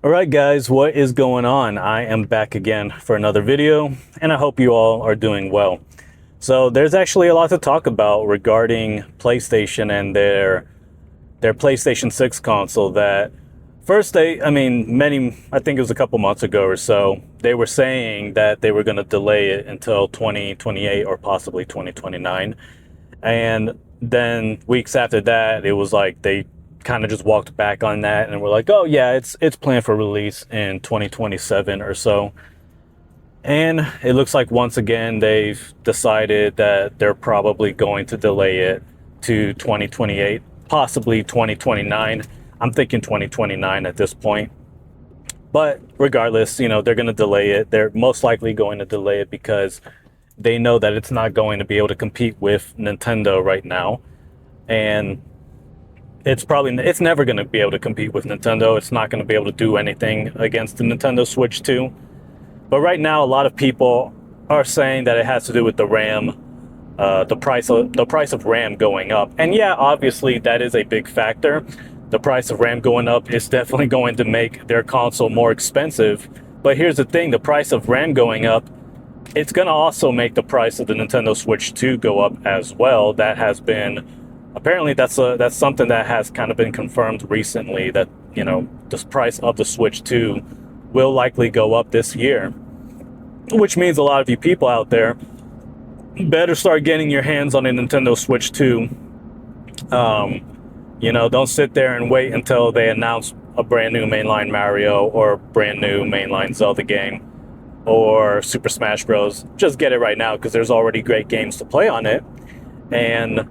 All right, guys, what is going on? I am back again for another video, and I hope you all are doing well. So there's actually a lot to talk about regarding PlayStation and their PlayStation 6 console that first I think it was a couple months ago or so, they were saying that they were going to delay it until 2028 or possibly 2029. And then weeks after that, it was like they kind of just walked back on that and were like, "Oh yeah, it's planned for release in 2027 or so." And it looks like once again they've decided that they're probably going to delay it to 2028, possibly 2029. I'm thinking 2029 at this point. But regardless, they're going to delay it. They're most likely going to delay it because they know that it's not going to be able to compete with Nintendo right now. And it's never going to be able to compete with Nintendo. It's not going to be able to do anything against the Nintendo Switch 2. But right now, a lot of people are saying that it has to do with the RAM, the price of RAM going up. And yeah, obviously that is a big factor. The price of RAM going up is definitely going to make their console more expensive. But here's the thing: the price of RAM going up, it's going to also make the price of the Nintendo Switch 2 go up as well. That has been apparently that's something that has kind of been confirmed recently, that the price of the Switch 2 will likely go up this year, which means a lot of you people out there better start getting your hands on a Nintendo Switch 2. Don't sit there and wait until they announce a brand new mainline Mario or brand new mainline Zelda game or Super Smash Bros. Just get it right now, because there's already great games to play on it. And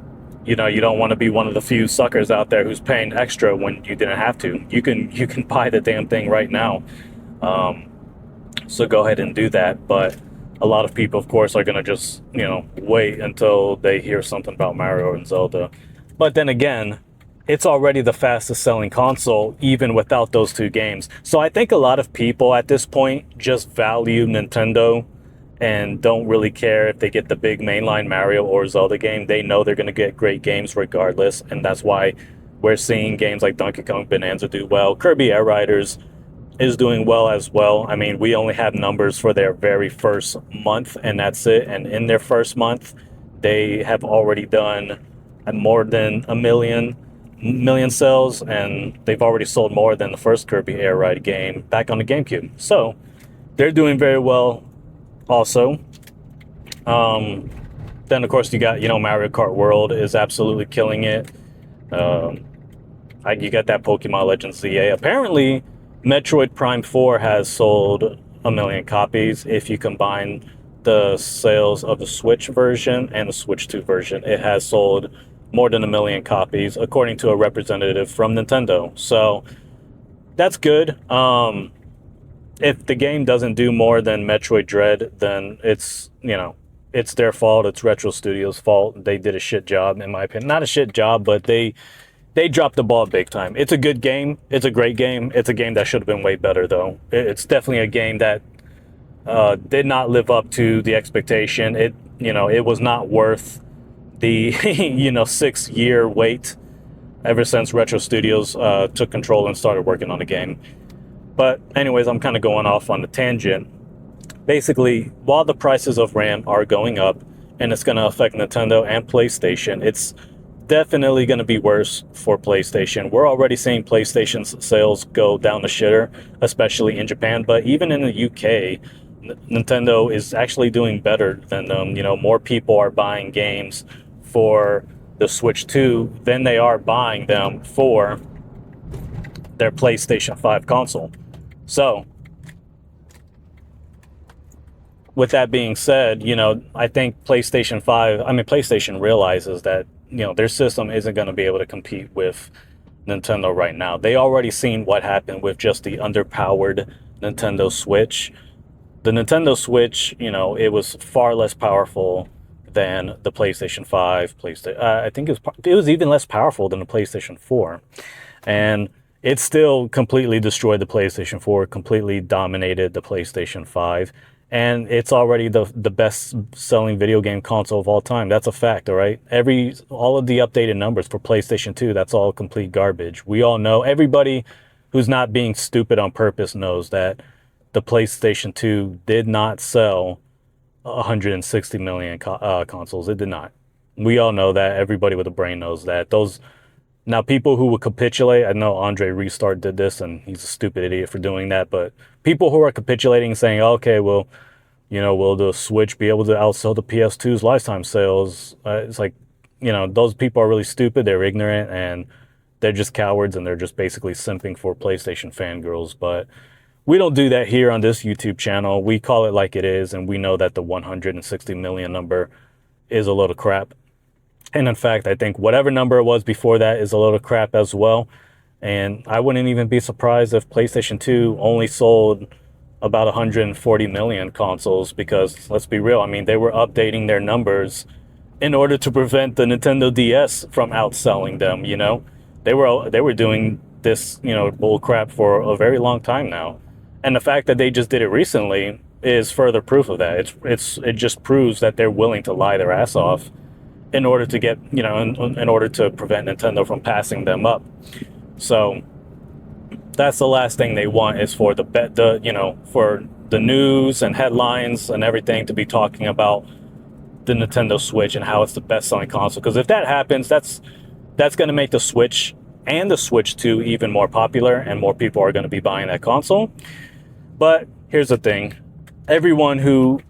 you don't want to be one of the few suckers out there who's paying extra when you didn't have to. You can buy the damn thing right now. So go ahead and do that. But a lot of people, of course, are going to just, wait until they hear something about Mario and Zelda. But then again, it's already the fastest selling console, even without those two games. So I think a lot of people at this point just value Nintendo and don't really care if they get the big mainline Mario or Zelda game. They know they're going to get great games regardless. And that's why we're seeing games like Donkey Kong Bonanza do well. Kirby Air Riders is doing well as well. I mean, we only have numbers for their very first month, and that's it. And in their first month, they have already done more than a million sales, and they've already sold more than the first Kirby Air Ride game back on the GameCube. So they're doing very well also. Then of course you got, Mario Kart World is absolutely killing it. You got that Pokemon Legends ZA. Apparently Metroid Prime 4 has sold 1 million copies. If you combine the sales of the Switch version and the Switch 2 version, it has sold more than 1 million copies, according to a representative from Nintendo. So that's good. If the game doesn't do more than Metroid Dread, then it's their fault. It's Retro Studios' fault. They did a shit job, in my opinion. Not a shit job, but they dropped the ball big time. It's a good game. It's a great game. It's a game that should have been way better, though. It's definitely a game that did not live up to the expectation. It was not worth the 6-year wait ever since Retro Studios took control and started working on the game. But anyways, I'm kind of going off on the tangent. Basically, while the prices of RAM are going up and it's going to affect Nintendo and PlayStation, it's definitely going to be worse for PlayStation. We're already seeing PlayStation's sales go down the shitter, especially in Japan. But even in the UK, Nintendo is actually doing better than them. More people are buying games for the Switch 2 than they are buying them for their PlayStation 5 console. So with that being said, I think PlayStation realizes that, their system isn't going to be able to compete with Nintendo right now. They already seen what happened with just the underpowered Nintendo Switch. The Nintendo Switch, it was far less powerful than the PlayStation 5. I think it was even less powerful than the PlayStation 4. And it still completely destroyed the PlayStation 4, completely dominated the PlayStation 5. And it's already the best selling video game console of all time. That's a fact, all right? All of the updated numbers for PlayStation 2, that's all complete garbage. We all know, everybody who's not being stupid on purpose knows that the PlayStation 2 did not sell 160 million consoles. It did not. We all know that. Everybody with a brain knows that. Those now people who would capitulate. I know Andre Restart did this, and he's a stupid idiot for doing that. But people who are capitulating, saying, "Okay, well, will the Switch be able to outsell the PS2's lifetime sales?" It's like, those people are really stupid. They're ignorant, and they're just cowards, and they're just basically simping for PlayStation fangirls. But we don't do that here on this YouTube channel. We call it like it is, and we know that the 160 million number is a load of crap. And in fact, I think whatever number it was before that is a load of crap as well. And I wouldn't even be surprised if PlayStation 2 only sold about 140 million consoles, because let's be real, I mean, they were updating their numbers in order to prevent the Nintendo DS from outselling them, They were doing this, bull crap for a very long time now. And the fact that they just did it recently is further proof of that. It just proves that they're willing to lie their ass off in order to get, in order to prevent Nintendo from passing them up. So that's the last thing they want, is for for the news and headlines and everything to be talking about the Nintendo Switch and how it's the best-selling console. Because if that happens, that's going to make the Switch and the Switch 2 even more popular, and more people are going to be buying that console. But here's the thing. Everyone who,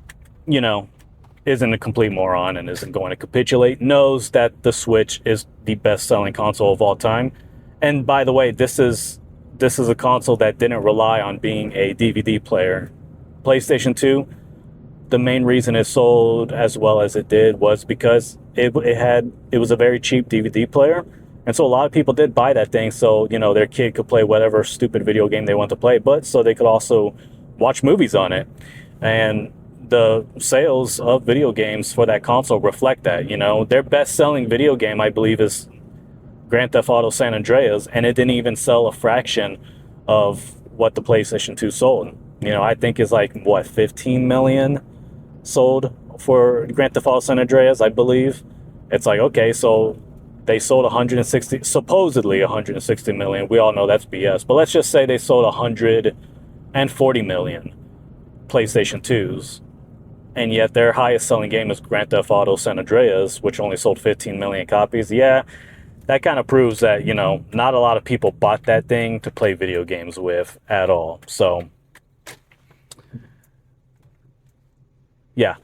isn't a complete moron and isn't going to capitulate knows that the Switch is the best-selling console of all time. And by the way, this is a console that didn't rely on being a DVD player. PlayStation 2, the main reason it sold as well as it did was because it was a very cheap DVD player. And so a lot of people did buy that thing so, their kid could play whatever stupid video game they want to play, but so they could also watch movies on it. And the sales of video games for that console reflect that. Their best-selling video game, I believe, is Grand Theft Auto San Andreas, and it didn't even sell a fraction of what the PlayStation 2 sold. I think it's like, 15 million sold for Grand Theft Auto San Andreas, I believe. It's like, okay, so they sold supposedly 160 million. We all know that's BS, but let's just say they sold 140 million PlayStation 2s. And yet their highest selling game is Grand Theft Auto San Andreas, which only sold 15 million copies. Yeah, that kind of proves that, not a lot of people bought that thing to play video games with at all. So, yeah.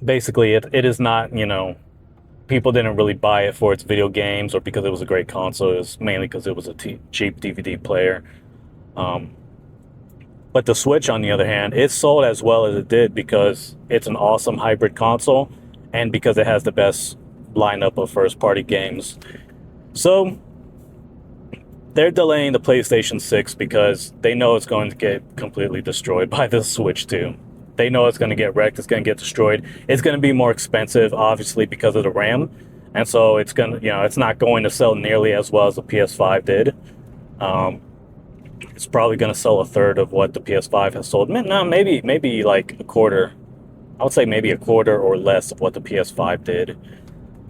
Basically, it is not, people didn't really buy it for its video games or because it was a great console. It was mainly because it was a cheap DVD player. But the Switch, on the other hand, it sold as well as it did because it's an awesome hybrid console and because it has the best lineup of first-party games. So they're delaying the PlayStation 6 because they know it's going to get completely destroyed by the Switch 2. They know it's going to get wrecked. It's going to get destroyed. It's going to be more expensive, obviously, because of the RAM. And so it's going to, it's not going to sell nearly as well as the PS5 did. It's probably going to sell a third of what the PS5 has sold. No, maybe like a quarter. I would say maybe a quarter or less of what the PS5 did.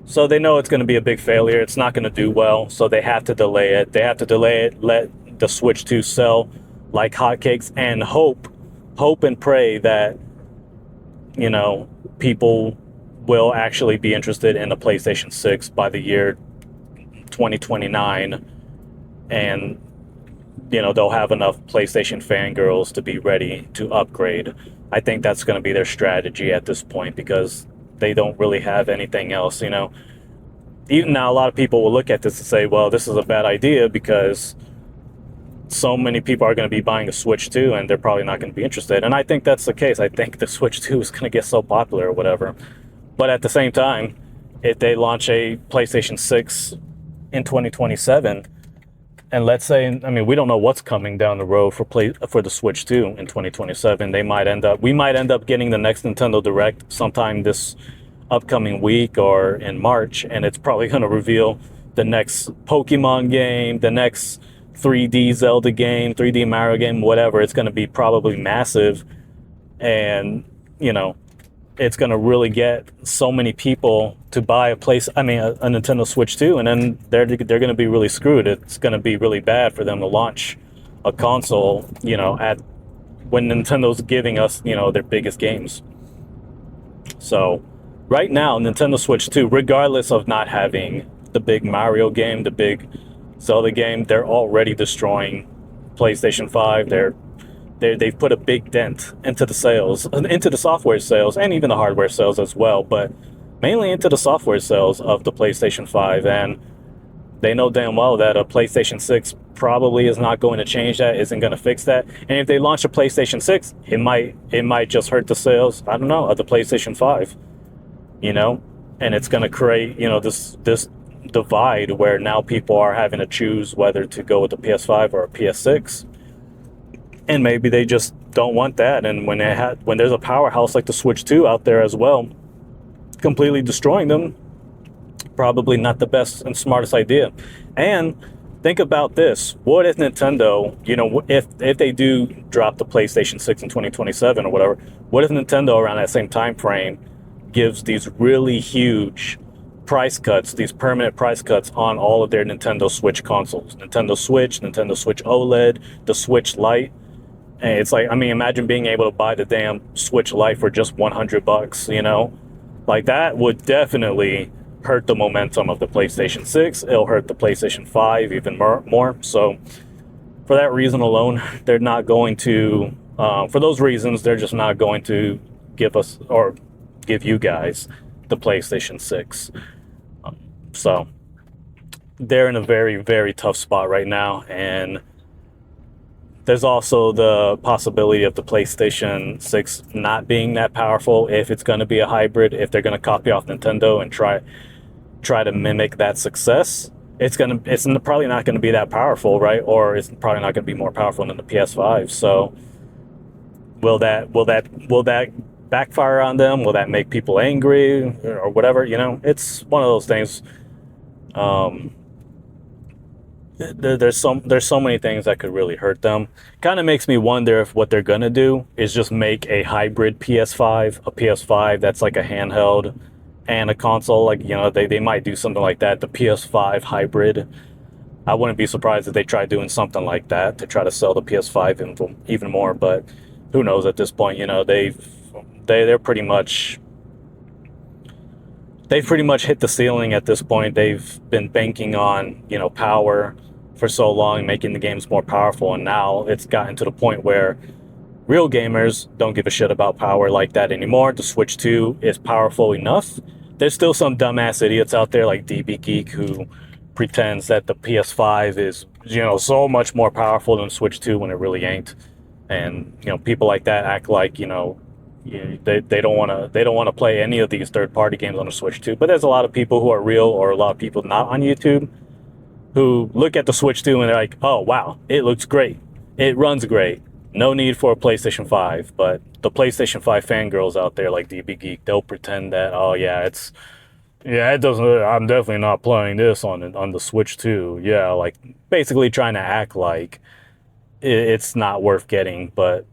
So they know it's going to be a big failure. It's not going to do well. So they have to delay it. They have to delay it, let the Switch 2 sell like hotcakes, and hope and pray that, people will actually be interested in the PlayStation 6 by the year 2029. And they'll have enough PlayStation fangirls to be ready to upgrade. I think that's going to be their strategy at this point because they don't really have anything else, Even now, a lot of people will look at this and say, well, this is a bad idea because so many people are going to be buying a Switch 2 and they're probably not going to be interested. And I think that's the case. I think the Switch 2 is going to get so popular or whatever. But at the same time, if they launch a PlayStation 6 in 2027, and let's say, we don't know what's coming down the road for the Switch 2 in 2027. We might end up getting the next Nintendo Direct sometime this upcoming week or in March, and it's probably going to reveal the next Pokemon game, the next 3D Zelda game, 3D Mario game, whatever. It's going to be probably massive, and it's going to really get so many people to buy a Nintendo Switch 2, and then they're going to be really screwed. It's going to be really bad for them to launch a console, at when Nintendo's giving us, their biggest games. So right now, Nintendo Switch 2, regardless of not having the big Mario game, the big Zelda game, they're already destroying PlayStation 5. They've put a big dent into the sales, into the software sales, and even the hardware sales as well, but mainly into the software sales of the PlayStation 5. And they know damn well that a PlayStation 6 probably is not going to change that, isn't going to fix that. And if they launch a PlayStation 6, it might just hurt the sales, I don't know, of the PlayStation 5, and it's going to create, this divide where now people are having to choose whether to go with the PS5 or a PS6. And maybe they just don't want that. And when there's a powerhouse like the Switch 2 out there as well, completely destroying them, probably not the best and smartest idea. And think about this. What if Nintendo, if they do drop the PlayStation 6 in 2027 or whatever, what if Nintendo around that same time frame gives these really huge price cuts, these permanent price cuts on all of their Nintendo Switch consoles? Nintendo Switch OLED, the Switch Lite. And it's like, imagine being able to buy the damn Switch Lite for just $100, Like, that would definitely hurt the momentum of the PlayStation 6. It'll hurt the PlayStation 5 even more. So, for that reason alone, they're not going to, for those reasons, they're just not going to give us, or give you guys, the PlayStation 6. So, they're in a very, very tough spot right now, and there's also the possibility of the PlayStation 6 not being that powerful if it's going to be a hybrid, if they're going to copy off Nintendo and try to mimic that success. It's probably not going to be that powerful, right? Or it's probably not going to be more powerful than the PS5. So will that backfire on them? Will that make people angry or whatever? It's one of those things. There's so many things that could really hurt them. Kind of makes me wonder if what they're gonna do is just make a hybrid PS5, a PS5 that's like a handheld and a console. Like, they might do something like that, the PS5 hybrid. I wouldn't be surprised if they try doing something like that to try to sell the PS5 even more. But who knows at this point? They're pretty much. They've pretty much hit the ceiling at this point. They've been banking on, power for so long, making the games more powerful, and now it's gotten to the point where real gamers don't give a shit about power like that anymore. The Switch 2 is powerful enough. There's still some dumbass idiots out there like DB Geek who pretends that the PS5 is, so much more powerful than Switch 2 when it really ain't. And, people like that act like, they don't want to play any of these third-party games on the Switch 2. But there's a lot of people who are real, or a lot of people not on YouTube, who look at the Switch 2 and they're like, oh wow, it looks great, it runs great, no need for a PlayStation 5. But the PlayStation 5 fangirls out there like DB Geek, they'll pretend that, oh yeah, it doesn't, I'm definitely not playing this on the Switch 2. Yeah, like basically trying to act like it's not worth getting. But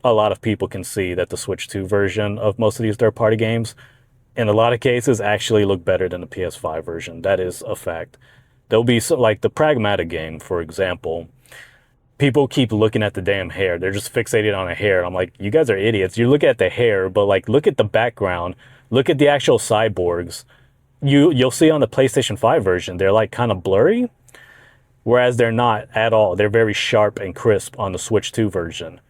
a lot of people can see that the Switch 2 version of most of these third-party games, in a lot of cases, actually look better than the PS5 version. That is a fact. There'll be, like the Pragmata game, for example. People keep looking at the damn hair. They're just fixated on a hair. I'm like, you guys are idiots. You look at the hair, but like, look at the background. Look at the actual cyborgs. You'll see on the PlayStation 5 version, they're like kind of blurry, whereas they're not at all. They're very sharp and crisp on the Switch 2 version.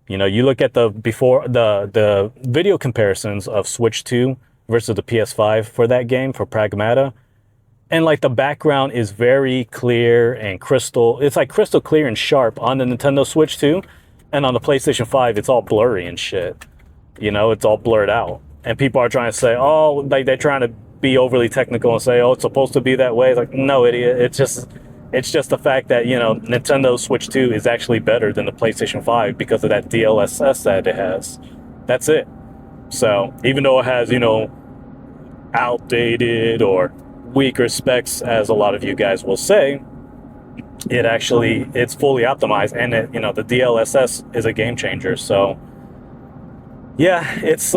You look at the video comparisons of Switch 2 versus the PS5 for that game, for Pragmata, and like the background is very clear and crystal. It's like crystal clear and sharp on the Nintendo Switch 2, and on the PlayStation 5, it's all blurry and shit. It's all blurred out. And people are trying to say, oh, like they're trying to be overly technical and say, oh, it's supposed to be that way. It's like, no, idiot. It's just the fact that, Nintendo Switch 2 is actually better than the PlayStation 5 because of that DLSS that it has. That's it. So even though it has, outdated or weaker specs, as a lot of you guys will say, it's fully optimized, and the DLSS is a game changer. So yeah, it's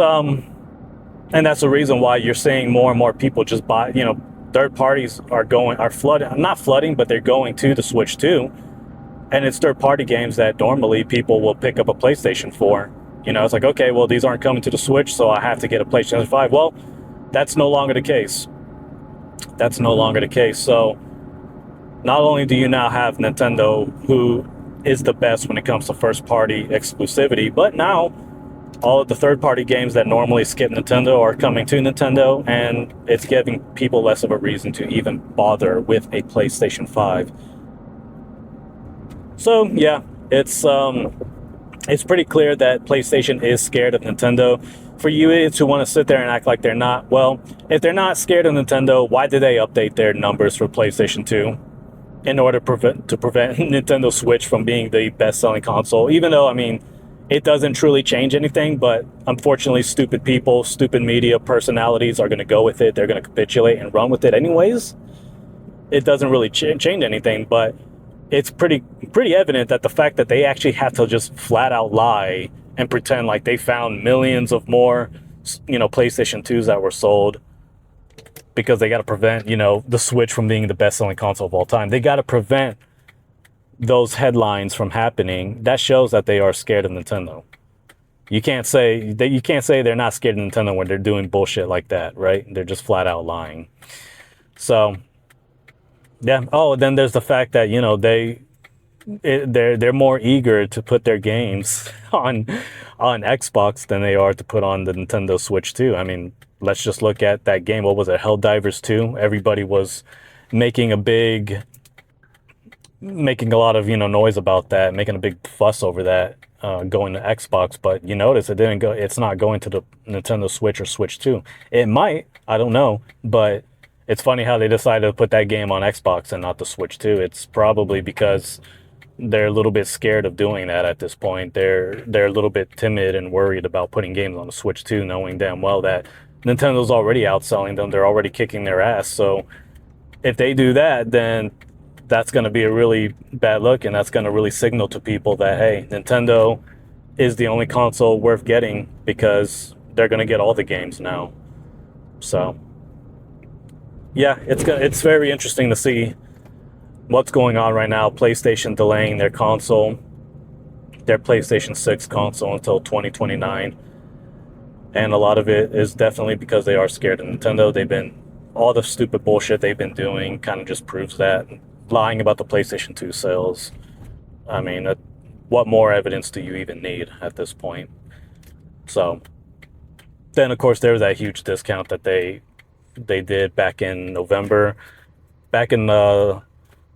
And that's the reason why you're seeing more and more people just buy, third parties are flooding, not flooding, but they're going to the Switch too. And it's third party games that normally people will pick up a PlayStation for. It's like, okay, well, these aren't coming to the Switch, so I have to get a PlayStation 5. Well, that's no longer the case. That's no longer the case. So not only do you now have Nintendo, who is the best when it comes to first party exclusivity, but now all of the third party games that normally skip Nintendo are coming to Nintendo, and it's giving people less of a reason to even bother with a PlayStation 5. So yeah, it's pretty clear that PlayStation is scared of Nintendo. For you idiots who want to sit there and act like they're not, well, if they're not scared of Nintendo, why did they update their numbers for PlayStation 2 in order to prevent Nintendo Switch from being the best-selling console? Even though, I mean, it doesn't truly change anything, but unfortunately, stupid people, stupid media personalities are going to go with it. They're going to capitulate and run with it anyways. It doesn't really change anything, but it's pretty evident that the fact that they actually have to just flat out lie and pretend like they found millions of more, PlayStation 2s that were sold, because they got to prevent, the Switch from being the best-selling console of all time. They got to prevent those headlines from happening. That shows that they are scared of Nintendo. You can't say they're not scared of Nintendo when they're doing bullshit like that, right? They're just flat out lying. So, yeah. Oh, then there's the fact that they're more eager to put their games on Xbox than they are to put on the Nintendo Switch 2. I mean, let's just look at that game. What was it? Helldivers 2. Everybody was making a lot of noise about that, making a big fuss over that, going to Xbox. But you notice it's not going to the Nintendo Switch or Switch 2. It might, I don't know, but it's funny how they decided to put that game on Xbox and not the Switch 2. It's probably because they're a little bit scared of doing that at this point. They're a little bit timid and worried about putting games on the Switch 2, knowing damn well that Nintendo's already outselling them. They're already kicking their ass. So if they do that, then that's going to be a really bad look, and that's going to really signal to people that, hey, Nintendo is the only console worth getting, because they're going to get all the games now. So yeah, it's very interesting to see what's going on right now. PlayStation delaying their PlayStation 6 console until 2029. And a lot of it is definitely because they are scared of Nintendo. All the stupid bullshit they've been doing kind of just proves that. Lying about the PlayStation 2 sales. I mean, what more evidence do you even need at this point? So then, of course, there was that huge discount that they did back in November, back in the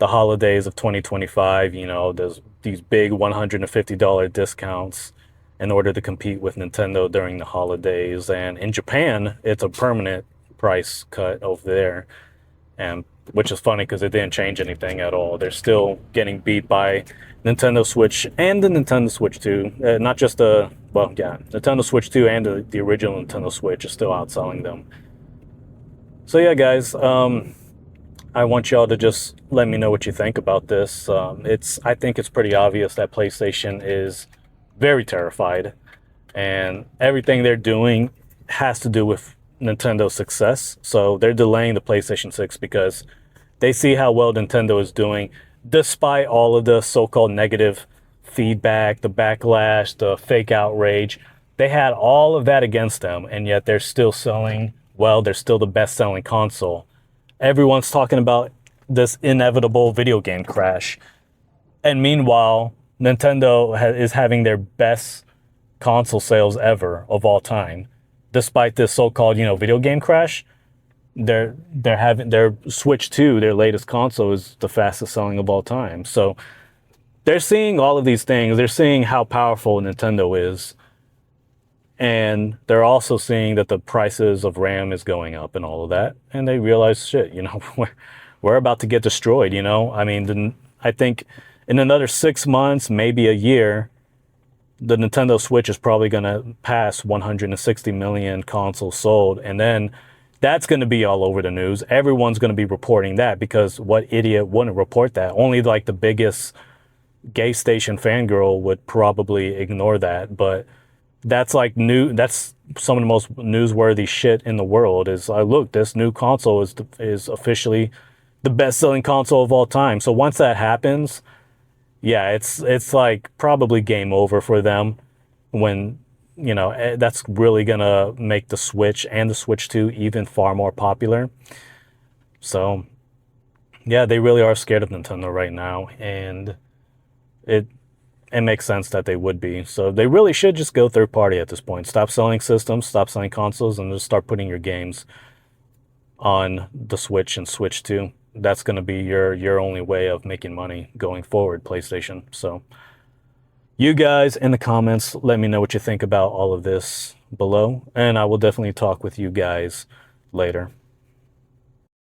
holidays of 2025. There's these big $150 discounts in order to compete with Nintendo during the holidays. And in Japan, it's a permanent price cut over there, and which is funny because it didn't change anything at all. They're still getting beat by Nintendo Switch and the Nintendo Switch 2. Not just Nintendo Switch 2 and the original Nintendo Switch is still outselling them. So yeah, guys, I want y'all to just let me know what you think about this. I think it's pretty obvious that PlayStation is very terrified, and everything they're doing has to do with Nintendo's success. So they're delaying the PlayStation 6 because they see how well Nintendo is doing, despite all of the so-called negative feedback, the backlash, the fake outrage. They had all of that against them, and yet they're still selling well. They're still the best-selling console. Everyone's talking about this inevitable video game crash. And meanwhile, Nintendo is having their best console sales ever of all time. Despite this so-called, video game crash, they're having their Switch 2, their latest console, is the fastest selling of all time. So they're seeing all of these things. They're seeing how powerful Nintendo is. And they're also seeing that the prices of RAM is going up and all of that. And they realize, shit, we're about to get destroyed, I mean, I think in another 6 months, maybe a year, the Nintendo Switch is probably going to pass 160 million consoles sold. And then that's going to be all over the news. Everyone's going to be reporting that, because what idiot wouldn't report that? Only like the biggest gay station fangirl would probably ignore that. But that's like new. That's some of the most newsworthy shit in the world. Is look, this new console is officially the best-selling console of all time. So once that happens, yeah, it's like probably game over for them. When that's really gonna make the Switch and the Switch 2 even far more popular. So yeah, they really are scared of Nintendo right now, and it it makes sense that they would be. So they really should just go third party at this point. Stop selling systems, stop selling consoles, and just start putting your games on the Switch and Switch 2. That's going to be your only way of making money going forward, PlayStation. So you guys in the comments, let me know what you think about all of this below, and I will definitely talk with you guys later.